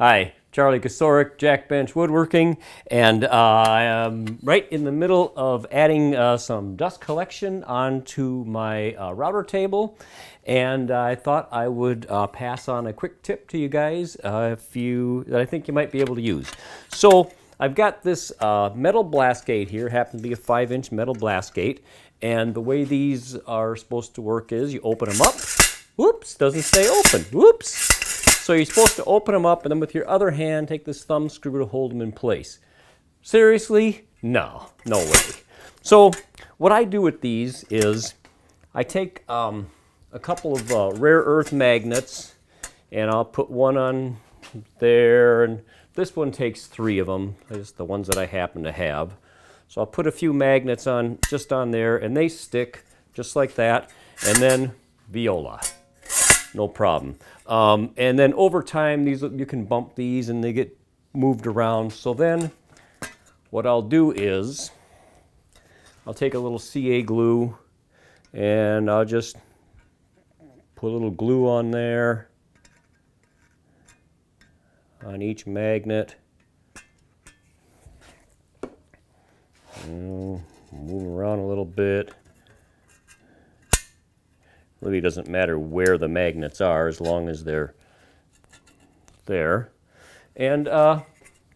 Hi, Charlie Kosorik, Jack Bench Woodworking, and I am right in the middle of adding some dust collection onto my router table, and I thought I would pass on a quick tip to you guys that I think you might be able to use. So I've got this metal blast gate here, happens to be a 5-inch metal blast gate, and the way these are supposed to work is you open them up. Whoops, doesn't stay open. Whoops. So you're supposed to open them up and then with your other hand take this thumb screw to hold them in place. Seriously? No, no way. So what I do with these is I take a couple of rare earth magnets and I'll put one on there, and this one takes 3 of them. It's the ones that I happen to have. So I'll put a few magnets on just on there and they stick just like that, and then viola. No problem. And then over time, you can bump these and they get moved around. So then what I'll do is I'll take a little CA glue and I'll just put a little glue on there on each magnet. Move around a little bit. Really doesn't matter where the magnets are as long as they're there. And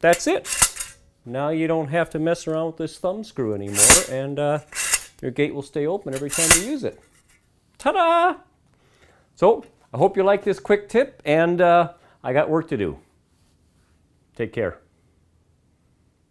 that's it. Now you don't have to mess around with this thumb screw anymore, and your gate will stay open every time you use it. Ta-da! So I hope you like this quick tip, and I got work to do. Take care.